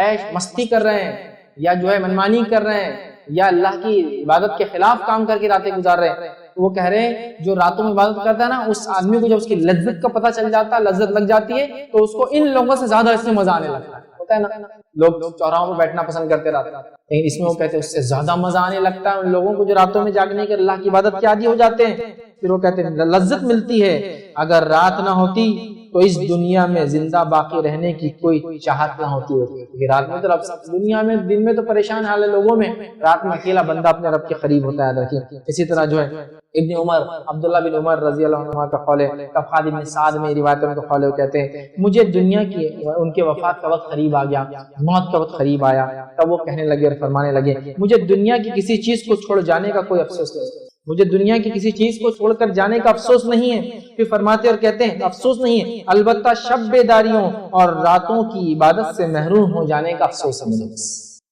عیش مستی کر رہے ہیں، یا جو ہے منمانی کر رہے ہیں، یا اللہ کی عبادت کے خلاف کام کر کے راتیں گزار رہے ہیں، وہ کہہ رہے ہیں جو راتوں میں عبادت کرتا ہے نا، اس آدمی کو جب اس کی لذت کا پتہ چل جاتا ہے، لذت لگ جاتی ہے، تو اس کو ان لوگوں سے زیادہ اس میں مزہ آنے لگتا ہے. ہوتا ہے نا، لوگ چوراہوں پہ بیٹھنا پسند کرتے رہتے ہیں، لیکن اس میں وہ کہتے ہیں اس سے زیادہ مزہ آنے لگتا ہے ان لوگوں کو جو راتوں میں جاگنے کے اللہ کی عبادت کے عادی ہو جاتے ہیں. پھر وہ کہتے ہیں لذت ملتی ہے. اگر رات نہ ہوتی تو اس دنیا میں زندہ باقی رہنے کی کوئی چاہت نہ ہوتی ہے. رات میں تو دنیا میں، دن میں تو پریشان حال ہے لوگوں میں، رات میں اکیلا بندہ اپنے رب کے قریب ہوتا ہے. دیکھیے اسی طرح جو ہے ابن عمر، عبداللہ بن عمر رضی اللہ عنہ کا قول ہے، طبقات ابن سعد میں روایتوں کا قول ہے، وہ کہتے ہیں مجھے دنیا کی، ان کے وفات کا وقت قریب آ گیا، موت کا وقت قریب آیا، تب وہ کہنے لگے اور فرمانے لگے مجھے دنیا کی کسی چیز کو چھوڑ جانے کا کوئی افسوس نہیں، مجھے دنیا کی کسی چیز کو چھوڑ کر جانے کا افسوس نہیں ہے. پھر فرماتے اور کہتے ہیں افسوس نہیں ہے، البتہ شب بیداریوں اور راتوں کی عبادت سے محروم ہو جانے کا افسوس ہے. مجھے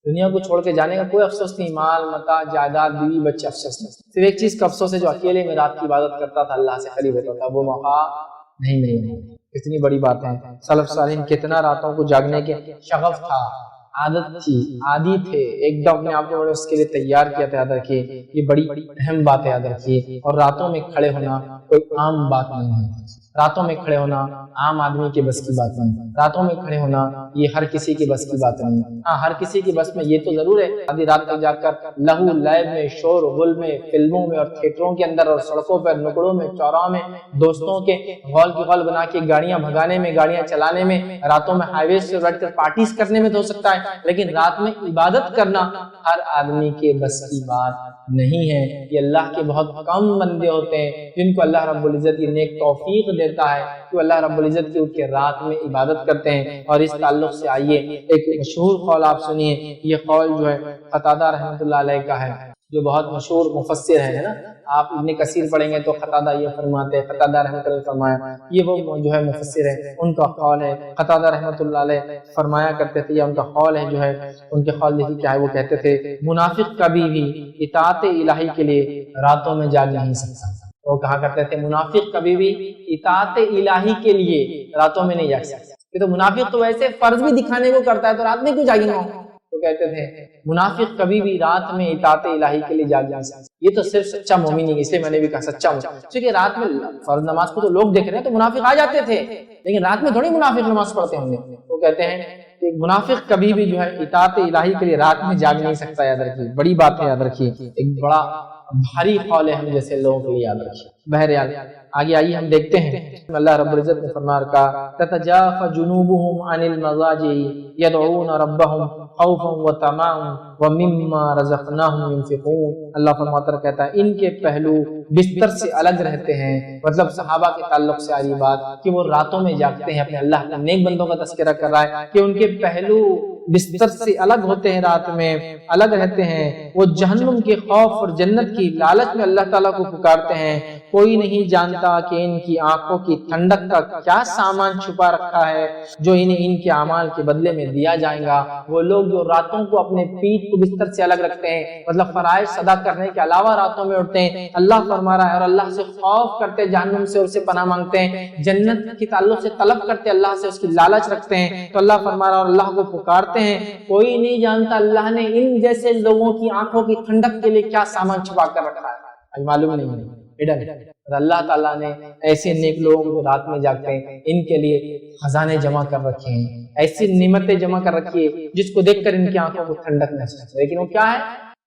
دنیا کو چھوڑ کے جانے کا کوئی افسوس نہیں، مال متاع جائیداد بیوی بچے افسوس نہیں، صرف ایک چیز کا افسوس ہے جو اکیلے میں رات کی عبادت کرتا تھا، اللہ سے قریب ہوتا تھا، وہ موقع نہیں ملے. کتنی بڑی بات ہے. سلف صالحین کتنا راتوں کو جاگنے کے شغف تھا، عادت تھی، عادی تھے، ایک دم اپنے آپ کو اس کے لیے تیار کیا تھا. یاد رکھیے یہ بڑی اہم بات ہے، یاد رکھیے. اور راتوں میں کھڑے ہونا کوئی عام بات نہیں ہے. راتوں میں کھڑے ہونا عام آدمی کے بس کی بات نہیں، راتوں میں کھڑے ہونا یہ ہر کسی کی بس کی بات نہیں. ہاں ہر کسی کی بس میں یہ تو ضرور ہے آدھی رات تک جا کر لہو لعب میں، شور غل میں، فلموں میں اور تھیٹروں کے اندر اور سڑکوں پر، نکڑوں میں، چوراہوں میں دوستوں کے غول کی غول بنا کے گاڑیاں بھگانے میں، گاڑیاں چلانے میں، راتوں میں ہائی ویز سے بیٹھ کر پارٹیز کرنے میں تو ہو سکتا ہے، لیکن رات میں عبادت کرنا ہر آدمی کے بس کی بات نہیں ہے. یہ اللہ کے بہت کم بندے ہوتے ہیں جن کو اللہ رب العزت یہ نیک توفیق دیتا ہے کہ اللہ رب العزت کی اٹھ کے رات میں عبادت کرتے ہیں. اور اس تعلق سے آئیے ایک مشہور قول آپ سنیے. یہ قول جو ہے قتادہ رحمۃ اللہ علیہ کا ہے جو بہت مشہور مفسر ہے نا، آپ ابن کثیر پڑھیں گے تو قتادہ یہ فرماتے ہیں، قتادہ رحمۃ اللہ فرمایا، یہ وہ جو ہے مفسر ہے، ان کا قول ہے، قتادہ رحمۃ اللہ علیہ فرمایا کرتے تھے، یا ان کا قول ہے جو ہے، ان کے قول دیکھیے کیا ہے، وہ کہتے تھے منافق کبھی بھی اطاعت الہی کے لیے راتوں میں جاگ نہیں سکتا۔ وہ کہا کرتے تھے منافق کبھی بھی اطاعت الہی کے لیے راتوں میں نہیں جاگ سکتا، کہ تو منافق تو ویسے فرض بھی دکھانے کو کرتا ہے تو رات میں کیوں جاگے گا؟ تو کہتے تھے منافق کبھی بھی رات میں اطاعت الہی کے لیے جاگ نہیں سکتا، یہ تو صرف سچا مومن ہی، اس لیے میں نے بھی کہا سچا مومن، کیونکہ رات میں فرض نماز کو تو لوگ دیکھ رہے ہیں تو منافق آ جاتے تھے، لیکن رات میں تھوڑی منافق نماز پڑھتے ہوں گے۔ وہ کہتے ہیں کہ منافق کبھی بھی جو ہے اطاعت الہی کے لیے رات میں جاگ نہیں سکتا، یاد رکھیے، بڑی بات ہے، یاد رکھیے، ایک بڑا بھاری قول ہے ہم جیسے لوگوں کے لیے، یاد رکھیے۔ بہرحال آگے آئیے ہم دیکھتے ہیں اللہ رب العزت نے فرما رکھا تتجافى جنوبهم عن المضاجع يدعون ربهم خوفا وطمعا ومما رزقناهم ينفقون۔ اللہ فرماتا کہتا ہے ان کے پہلو بستر سے الگ رہتے ہیں، مطلب صحابہ کے تعلق سے آ رہی بات کہ وہ راتوں میں جاگتے ہیں، اپنے اللہ کے نیک بندوں کا تذکرہ کر رہا ہے کہ ان کے پہلو بستر سے الگ ہوتے ہیں، رات میں الگ رہتے ہیں، وہ جہنم کے خوف اور جنت کی لالچ میں اللہ تعالیٰ کو پکارتے ہیں۔ کوئی نہیں جانتا کہ ان کی آنکھوں کی ٹھنڈک کا کیا سامان چھپا رکھا ہے جو انہیں ان کے اعمال کے بدلے میں دیا جائے گا۔ وہ لوگ جو راتوں کو اپنے پیٹھ کو بستر سے الگ رکھتے ہیں، مطلب فرائض ادا کرنے کے علاوہ راتوں میں اٹھتے ہیں، اللہ فرما رہا ہے، اور اللہ سے خوف کرتے، جہنم سے اس سے پناہ مانگتے ہیں، جنت کے تعلق سے طلب کرتے، اللہ سے اس کی لالچ رکھتے ہیں، تو اللہ فرما رہا ہے اور اللہ کو پکارتے ہیں۔ کوئی نہیں جانتا اللہ نے ان جیسے لوگوں کی آنکھوں کی ٹھنڈک کے لیے کیا سامان چھپا کر رکھا ہے، معلوم نہیں ہے، اور اللہ تعالیٰ نے ایسے نیک لوگوں کو رات میں جاگتے ہیں ان کے لیے خزانے جمع کر رکھے ہیں، ایسی نعمتیں جمع کر رکھی ہے جس کو دیکھ کر ان کی آنکھوں کو ٹھنڈک محسوس ہے، لیکن وہ کیا ہے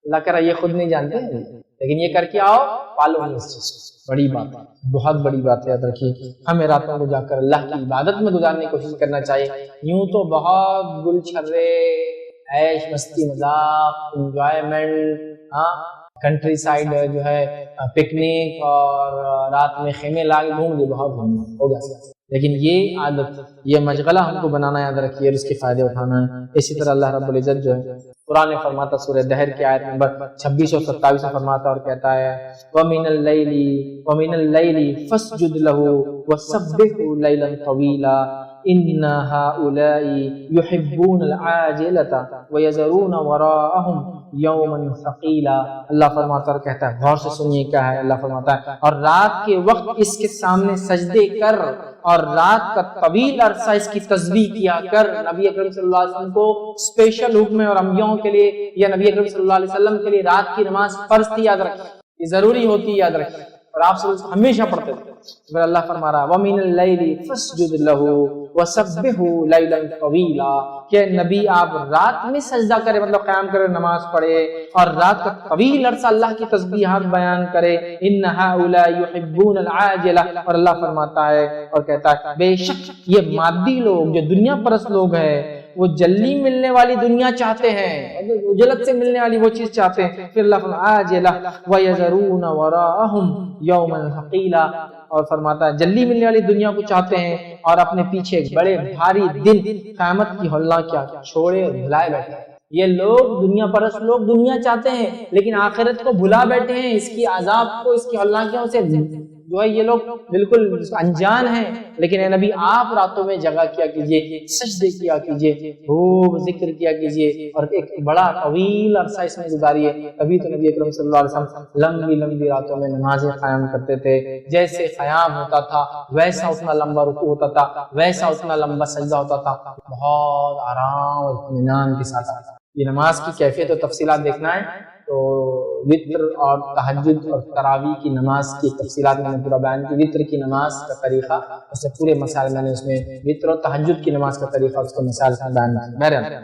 اللہ کرا یہ خود نہیں جانتے ہیں، لیکن یہ کر کے آؤ پالو نہیں اس چیز کو۔ بڑی بات ہے، بہت بڑی بات ہے، یاد رکھیے ہمیں راتوں کو جا کر اللہ کی عبادت میں گزارنے کی کوشش کرنا چاہیے۔ یوں تو بہت گل چھرے، عیش مستی مذاق، انجوائمنٹ، کنٹری سائڈ جو ہے پکنک اور رات میں خیمے لا کے گھوم گئے، بہت ہو گیا، لیکن یہ عادت، یہ مشغلہ ہم کو بنانا یاد رکھیے اور اس کے فائدے اٹھانا ہے۔ اسی طرح اللہ رب العزت جو ہے قرآن میں فرماتا، سورہ دہر کی آیت نمبر 26 اور 27 میں فرماتا اور کہتا ہے وَمِنَ اللَّيْلِ فَاسْجُدْ لَهُ وَسَبِّحْهُ لَيْلًا طَوِيلًا إِنَّ هَؤُلَاءِ يُحِبُّونَ الْعَاجِلَةَ وَيَذَرُونَ وَرَاءَهُمْ يَوْمًا ثَقِيلًا۔ اللہ فرماتا اور کہتا ہے، غور سے سنیے کیا ہے، اللہ فرماتا ہے اور رات کے وقت اس کے سامنے سجدے کر اور رات کا طویل عرصہ اس کی تسبیح کیا کر۔ نبی اکرم صلی اللہ علیہ وسلم کو اسپیشل حکم ہے اور انبیاءوں کے لیے یا نبی اکرم صلی اللہ علیہ وسلم کے لیے رات کی نماز فرض تھی، یاد رکھیں، یہ ضروری ہوتی ہے، یاد رکھیں، اور آپ ہمیشہ پڑھتے تھے۔ پھر اللہ فرما رہا وَمِنَ اللَّيْلِ فَاسْجُدْ لَهُ وَسَبِّحْهُ لَيْلًا طَوِيلًا کہ نبی آپ رات میں سجدہ کرے، مطلب قیام کرے، نماز پڑھے اور رات کا طویل عرصہ اللہ کی تسبیحات بیان کرے۔ إِنَّ هَؤُلَاءِ يُحِبُّونَ الْعَاجِلَةَ اور اللہ فرماتا ہے اور کہتا ہے بے شک یہ مادی لوگ جو دنیا پرست لوگ ہیں وہ جلدی ملنے والی دنیا چاہتے ہیں، اجلت سے ملنے والی وہ چیز چاہتے ہیں۔ پھر اللہ فرماتا عاجلہ وَيَذَرُونَ وَرَاءَهُمْ يَوْمًا ثَقِيلًا اور فرماتا ہے جلدی ملنے والی دنیا کو چاہتے ہیں اور اپنے پیچھے ایک بڑے بھاری دن قیامت کی ہولناک کیا چھوڑے اور بھلائے بیٹھے ہیں۔ یہ لوگ دنیا پرست لوگ دنیا چاہتے ہیں لیکن آخرت کو بھلا بیٹھے ہیں، اس کی عذاب کو، اس کی ہولناکیوں سے جو ہے یہ لوگ بالکل انجان ہیں۔ لیکن اے نبی آپ راتوں میں جگہ کیا کیجئے، سجدے کیا کیجئے، خوب ذکر کیا کیجئے اور ایک بڑا طویل عرصہ اس میں گزاریے۔ تبھی تو نبی اکرم صلی اللہ علیہ وسلم لمبی لمبی راتوں میں نمازیں قائم کرتے تھے، جیسے قیام ہوتا تھا ویسا اتنا لمبا رکوع ہوتا تھا، ویسا اتنا لمبا سجدہ ہوتا تھا، بہت آرام اور اطمینان کے ساتھ۔ یہ نماز کی کیفیت و تفصیلات دیکھنا ہے تو وتر اور تہجد اور تراویح کی نماز کی تفصیلات میں نے پورا بیان کی۔ وتر کی نماز کا طریقہ، اس سے پورے مسائل میں نے اس میں وتر اور تہجد کی نماز کا طریقہ اس کے مسائل کا بیان کیا۔ بہرحال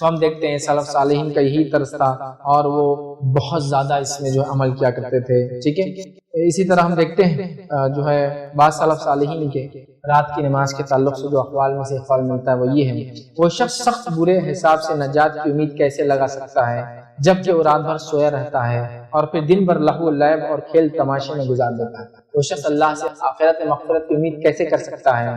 تو ہم دیکھتے ہیں سلف صالحین کا یہی طرز تھا اور وہ بہت زیادہ اس میں جو عمل کیا کرتے تھے، ٹھیک ہے۔ اسی طرح ہم دیکھتے ہیں جو ہے بعض سلف صالحین کے رات کی نماز کے تعلق سے جو اقوال میں سے اقوال ملتا ہے وہ یہ ہے، وہ شخص سخت برے حساب سے نجات کی امید کیسے لگا سکتا ہے جبکہ وہ رات بھر سویا رہتا ہے اور پھر دن بھر لہو و لعب اور کھیل تماشے میں گزار دیتا ہے۔ وہ شخص اللہ سے آخرت مغفرت کی امید کیسے کر سکتا ہے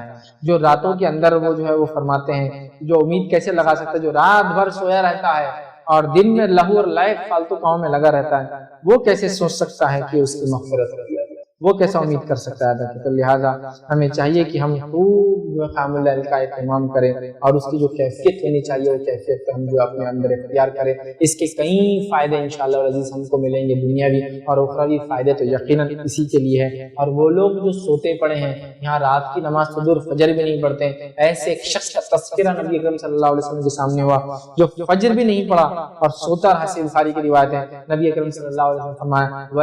جو راتوں کے اندر وہ جو ہے وہ فرماتے ہیں جو امید کیسے لگا سکتا ہے جو رات بھر سویا رہتا ہے اور دن میں لہو اور لائق فالتو کاموں میں لگا رہتا ہے، وہ کیسے سوچ سکتا ہے کہ اس کی مغفرت ہوگی؟ وہ کیسا امید کر سکتا ہے؟ تو لہٰذا ہمیں چاہیے کہ ہم خوب قیام اللیل کا اہتمام کریں، اور اس کی جو کیفیت ہونی چاہیے وہ کیفیت ہم جو اپنے اندر اختیار کریں۔ اس کے کئی فائدے انشاءاللہ العزیز ہم کو ملیں گے، دنیاوی اور اخروی فائدے تو یقیناً اسی کے لیے ہے۔ اور وہ لوگ جو سوتے پڑے ہیں، یہاں رات کی نماز حضور فجر بھی نہیں پڑھتے، ایسے ایک شخص کا تذکرہ نبی اکرم صلی اللہ علیہ وسلم کے سامنے ہوا جو فجر بھی نہیں پڑھا اور سوتا رہا۔ بخاری کی روایت ہے، نبی اکرم صلی اللہ علیہ وسلم فرمایا